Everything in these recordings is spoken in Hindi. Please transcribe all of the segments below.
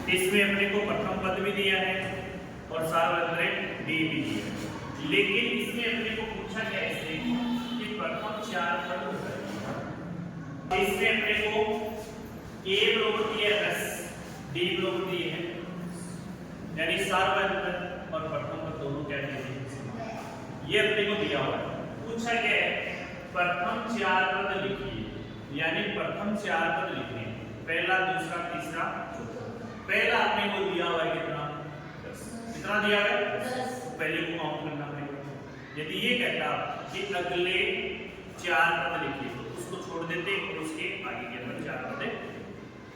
इसमें अपने को प्रथम पद भी दिया है और सार्वत्रिक डी भी दिया है, लेकिन इसमें अपने को पूछा गया इससे कि प्रथम 4 पद इसमें अपने को ए बराबर दिया 10, डी बराबर दिए हैं, यानी सार्वत्रिक और प्रथम पद दोनों क्या दिए हैं, ये अपने को दिया हुआ है। पूछा गया है प्रथम 4 पद लिखिए, यानी प्रथम 4 पद लिखिए, पहला दूसरा तीसरा चौथा। पहला अपने को दिया हुआ है कितना 10, कितना दिया हुआ है 10, पहले को काउंट करना पड़ेगा। यदि ये कहता कि अगले 4 पद लिखिए तो उसको छोड़ देते और उसके आगे के अंदर 4 पद,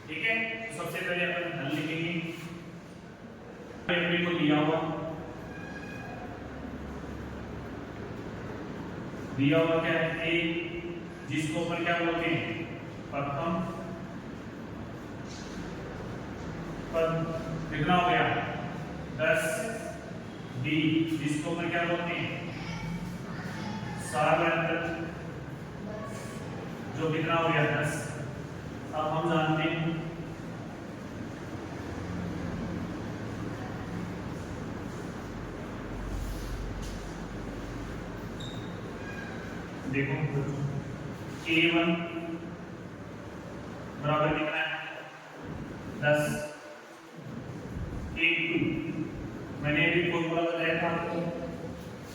ठीक है। तो सबसे पहले अपन हल लिखेंगे, अपने को दिया हुआ क्या है ए, जिसको अपन क्या बोलते हैं प्रथम पद, कितना हो गया 10, डी जिसको अपन क्या बोलते हैं सार्वत्रिक, जो कितना हो गया 10। अब हम जानते हैं देखो A1 बराबर कितना है 10, A2 मैंने भी फॉर्मूला बताया था आपको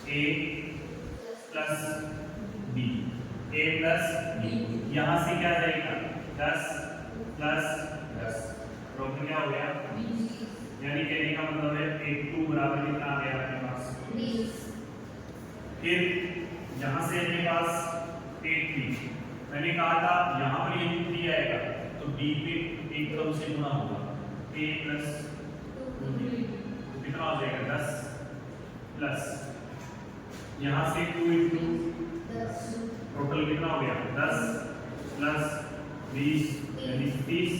A plus B, A plus B, यहाँ से क्या जाएगा 10 प्लस 10 टोटल क्या हो गया 20, यानी कहने का मतलब है A2 बराबर कितना आ गया अपने पास 20। फिर यहाँ से अपने पास 8 मैंने कहा था यहाँ पर ये 3 आएगा तो B पे एक तरफ से गुणा होगा A प्लस कितना हो जाएगा 10 प्लस यहाँ से 2 इंटू टोटल कितना हो गया 10 प्लस 20 यानी 30,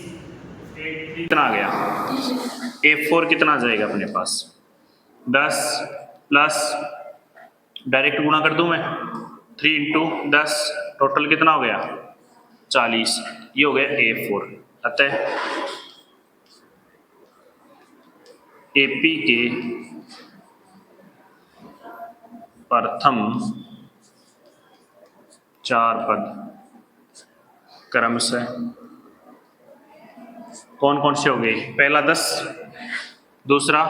8 कितना आ गया A4 कितना आ जाएगा अपने पास 10 प्लस डायरेक्ट गुणा कर दूं मैं 3 इंटू 10 टोटल कितना हो गया 40, ये हो गया A4। अतः AP के प्रथम 4 पद क्रमशः कौन कौन से हो गए, पहला 10, दूसरा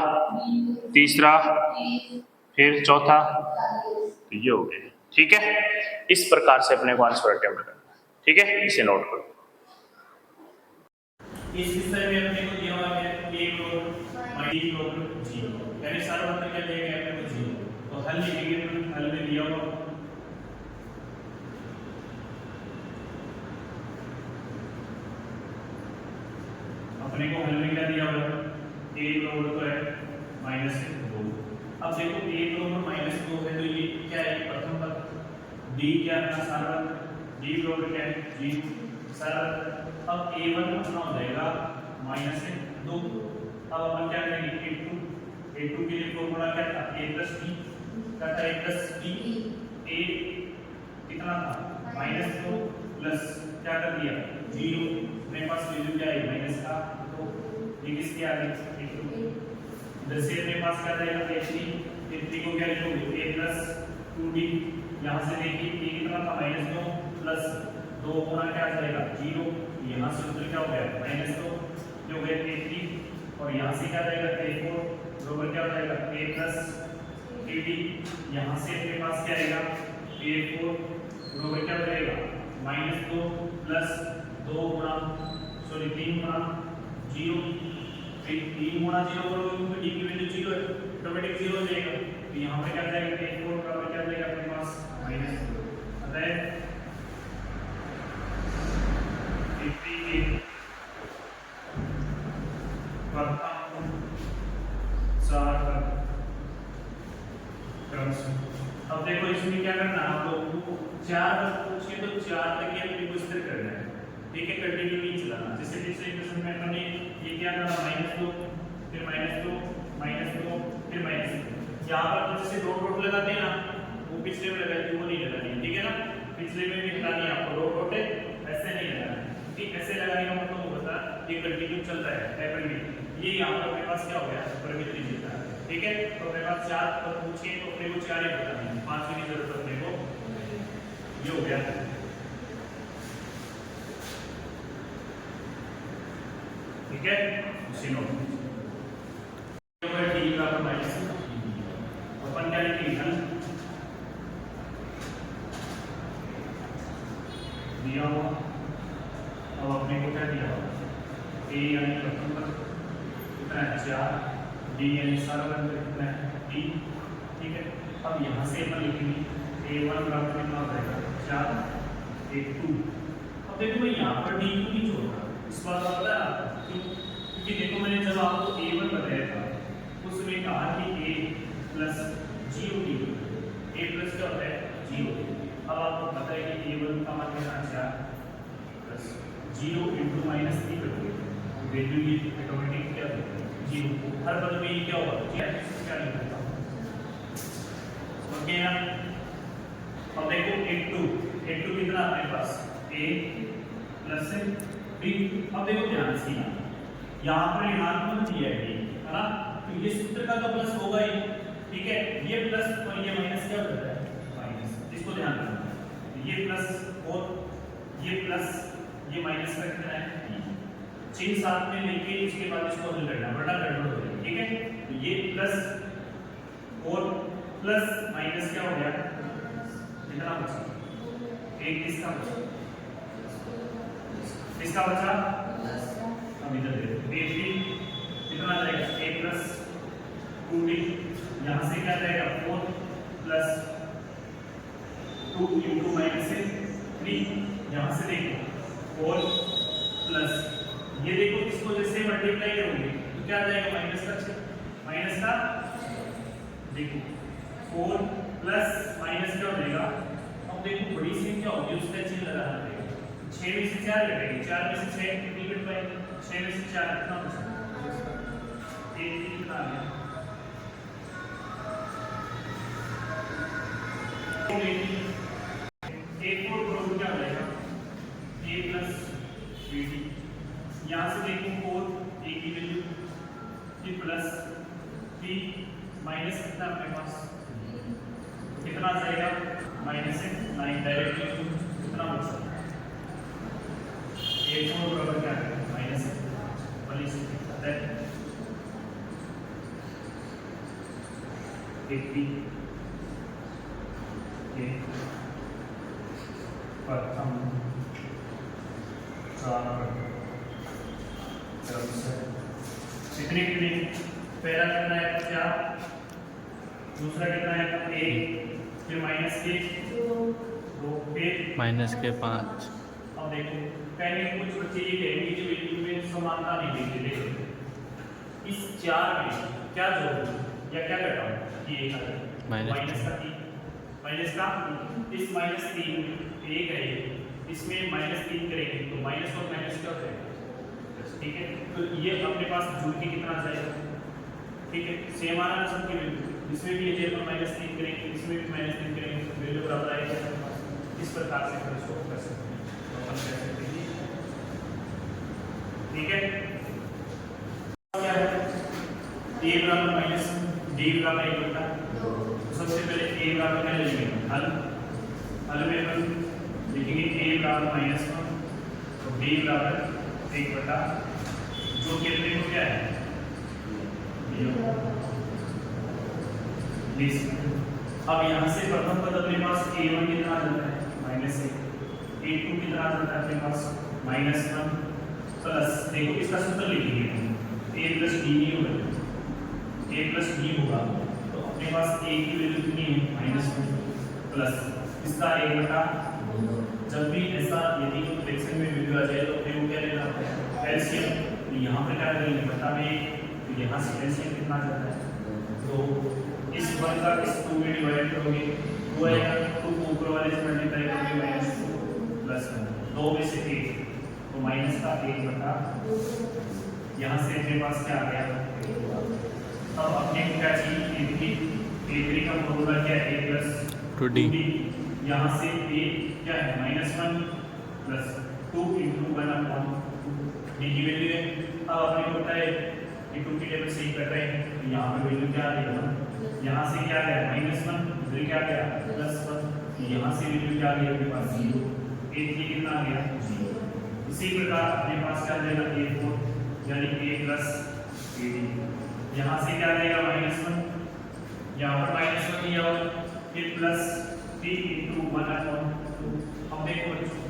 तीसरा फिर चौथा, तो ये हो गए, ठीक है। इस प्रकार से अपने को आंसर अटेम्प्ट करना है, ठीक है, इसे नोट करो। इस विषय में अपने को दिया हुआ है a बराबर -b बराबर 0, यानी सार्वत्रिक क्या दिया गया है अपने को 0, तो हल लिखेंगे, हल में दिया हुआ अपने को हल में क्या दिया हुआ है a बराबर तो है -2। अब देखो a बराबर -2 है तो ये क्या है प्रथम पद, d क्या है सार्वत्रिक, d बराबर क्या है 0 सार्वत्रिक। अब a1 कितना हो जाएगा -2। अब अपन क्या करेंगे a2 के लिए फॉर्मूला क्या था a प्लस b, क्या था a प्लस b, a कितना था -2 प्लस क्या कर दिया 0, मेरे पास वैल्यू क्या है माइनस का, तो ये किसके आ गई a2, इधर से मेरे पास क्या जाएगा a3 को क्या लिखोगे a प्लस 2d, यहाँ से देखिए a कितना था -2 प्लस 2 गुना क्या आ जाएगा 0, यहाँ से उधर क्या हो गया -2 जो हो गया a3, और यहाँ से क्या जाएगा a4 बराबर क्या हो जाएगा a प्लस 3d, यहाँ से अपने पास क्या आएगा a4 बराबर क्या हो जाएगा -2 प्लस 2 गुना 3 गुना 0, 3 गुना 0 करोगे तो d की वैल्यू 0 है, ऑटोमेटिक 0 हो जाएगा, तो यहाँ पे क्या जाएगा a4 बराबर क्या जाएगा अपने पास -2। अतः अब देखो इसमें क्या करना है आप लोगों को 4 तक पूछे तो 4 तक ही अपने को स्थिर करना है, ठीक है, कंटिन्यू नहीं चलाना। जैसे पिछले क्वेश्चन में हमने ये क्या करा -2 फिर -2 फिर -2, यहाँ पर जैसे डॉट लगाते हैं ना वो पिछले में लगाई थी वो नहीं लगानी है, ठीक है ना, पिछले में भी लगानी है आपको डॉट ऐसे नहीं लगाना है, ठीक, ऐसे लगाने का मतलब वो बता ये कंटिन्यू चलता है, ये यहाँ पर अपने पास क्या हो गया, परिमित त्रिज्यता है। ठीक है, तो अपने पास 4 पर पूछे तो अपने को 4 ही बतानी है, 5 की जरूरत अपने को। ये हो गया, ठीक है। सुनो डी बराबर माइनस अपन क्या लिखेंगे, दिया हुआ। अब अपने को क्या दिया हुआ, ए यानी प्रथम पद कितना है 4, डी यानी सारा पद कितना है d। ठीक है, अब यहाँ से अपन लिखेंगे a1 बराबर कितना हो जाएगा 4, a2। अब देखो मैं यहाँ पर d को नहीं छोड़ रहा, इस बात का पता है आपको क्यों? क्योंकि देखो मैंने जब आपको a1 बताया था उसमें कहा कि a प्लस g होगी, a प्लस क्या होता है g होगी। अब आपको पता है कि a1 का मान कितना 4 प्लस 0 इंटू माइनस 3 करोगे, वैल्यू ये ऑटोमेटिक क्या होगी 0। हर पद में ये क्या होगा क्या लिख देता हूँ, ओके ना। अब देखो a2 कितना अपने पास a प्लस b। अब देखो ध्यान से यहाँ पर ऋणात्मक दिया है ना, तो ये सूत्र का तो प्लस होगा ही। ठीक है, ये प्लस और ये माइनस क्या हो जाता है माइनस, इसको ध्यान रखना। ये प्लस और ये प्लस ये माइनस का कितना है 6 साथ में लेके इसके बाद इसको हल करना वरना गड़बड़ हो जाएगी। ठीक है, तो ये प्लस और प्लस माइनस क्या हो गया कितना बचा, एक किसका बचा, किसका बचा अब इधर देखो a3 कितना आ जाएगा a प्लस 2d, यहाँ से क्या जाएगा 4 प्लस 2 इंटू माइनस 3, यहाँ से देखो 4 प्लस ये देखो इसको जैसे मल्टीप्लाई करोगे तो क्या आ जाएगा माइनस का देखो 4 प्लस माइनस क्या हो जाएगा। अब देखो बड़ी सी क्या होगी उसका चिन्ह लगाना पड़ेगा, 6 में से 4 कटेगी, 4 में से 6 डिवाइड बाय 6 में से 4 कितना बचा 1 कितना आ गया। एक और प्रूफ क्या हो जाएगा a प्लस bd, यहाँ से देखो 4 a की वैल्यू फिर प्लस 3 माइनस कितना अपने पास कितना आ जाएगा माइनस 9 डायरेक्टली कितना बचा a4 बराबर क्या है माइनस 80 प्रथम कितनी पहला कितना है 4, दूसरा कितना है 1, फिर माइनस के 2, फिर माइनस के 5। अब देखो पहले कुछ बच्चे ये कहेंगे कि वैल्यू में समानता नहीं दिखती। देखो इस 4 में क्या जोड़ूं या क्या घटाऊं, ये माइनस का 3 इस माइनस 3 1 है, इसमें माइनस 3 करेंगे तो माइनस और माइनस क्या हो जाएगा। ठीक है, तो ये अपने पास जुड़ के कितना आ जाएगा। ठीक है, सेम आ रहा है सबकी वैल्यू, इसमें भी ये माइनस 3 करेंगे, इसमें भी माइनस 3 करेंगे, वैल्यू बराबर आएगी। इस प्रकार से हम इसको कर सकते हैं, तो अपन कह सकते हैं। ठीक है, क्या है a बराबर माइनस d बराबर 1 बटा, सबसे पहले a बराबर क्या लेंगे हल में अपन लिखेंगे a बराबर माइनस 1 और d बराबर 1 बटा, जो कि अपने को क्या है अब यहाँ से प्रथम पद अपने पास a1 कितना आ जाता है -1, a2 कितना आ जाता है अपने पास -1 प्लस, देखो इसका सूत्र लिखेंगे a प्लस b नहीं होगा, a प्लस b होगा तो अपने पास a की वैल्यू कितनी है -1 प्लस इसका 1 बटा। जब भी ऐसा यदि फ्रैक्शन में वैल्यू आ जाए तो फिर वो क्या लेना होता है एलसीएम, तो यहाँ पर क्या करेंगे बटा में, तो यहाँ से एलसीएम कितना आ जाता है तो इस 1 का इस 2 में डिवाइड करोगे 2 आएगा, 2 को ऊपर वाले से मल्टीप्लाई करोगे -2 प्लस 2 में से 1 तो माइनस का 1 बटा, यहाँ से अपने पास क्या आ गया। अब अपने को क्या चाहिए a3 का फॉर्मूला क्या है a प्लस 2d, यहाँ से a क्या है -1 प्लस 2 इंटू 1/2 d की वैल्यू है। अब अपने को पता है ये टू की टेबल से ही कर रहे हैं, तो यहाँ पे वैल्यू क्या आ रही है, यहाँ से क्या गया -1, इधर क्या गया +1, यहाँ से वैल्यू क्या आ गई अपने पास 0, एक ये कितना आ गया 0। इसी प्रकार अपने पास क्या जाएगा a4 यानी a + ad, यहाँ से क्या जाएगा -1, यहाँ पर -1 दिया हुआ फिर प्लस 3 × 1/2। अब देखो बच्चों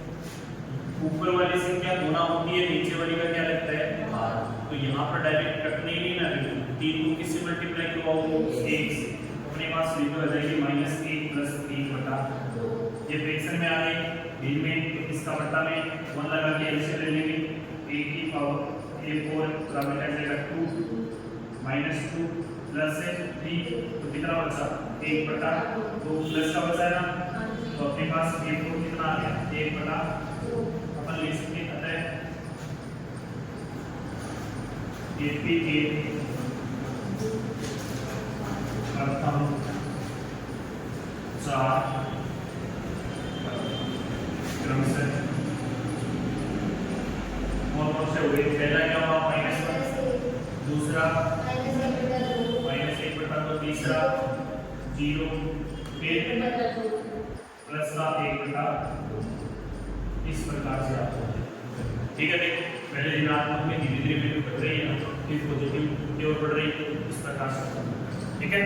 ऊपर वाली संख्या गुना होती है, नीचे वाली का क्या लगता है भाग, तो यहाँ पर डायरेक्ट कटने ही नहीं ना, 3 को किससे मल्टीप्लाई करवाओगे 1 से, अपने पास वैल्यू आ जाएगी -1 + 3/2। ये फ्रैक्शन में आ गई दिन में, तो इसका बट्टा में 1 लगा के एलसीएम ले लेंगे, a की पावर a4 बराबर आ जाएगा 2 -2 प्लस 3, तो कितना बचा 1/2, प्लस का बचा है ना, तो अपने पास a4 कितना आ गया 1/2, अपन लिख सकते हैं अतः AP के प्रथम 4 क्रम से कौन से हुए, पहला क्या हुआ -1, दूसरा -1/2, तीसरा 0, फिर प्लस का 1/2। इस प्रकार से आप ठीक है। देखो पहले ऋणात्मक में धीरे धीरे वैल्यू बढ़ रही है, फिर पॉजिटिव की ओर बढ़ रही है, इस प्रकार से ठीक है।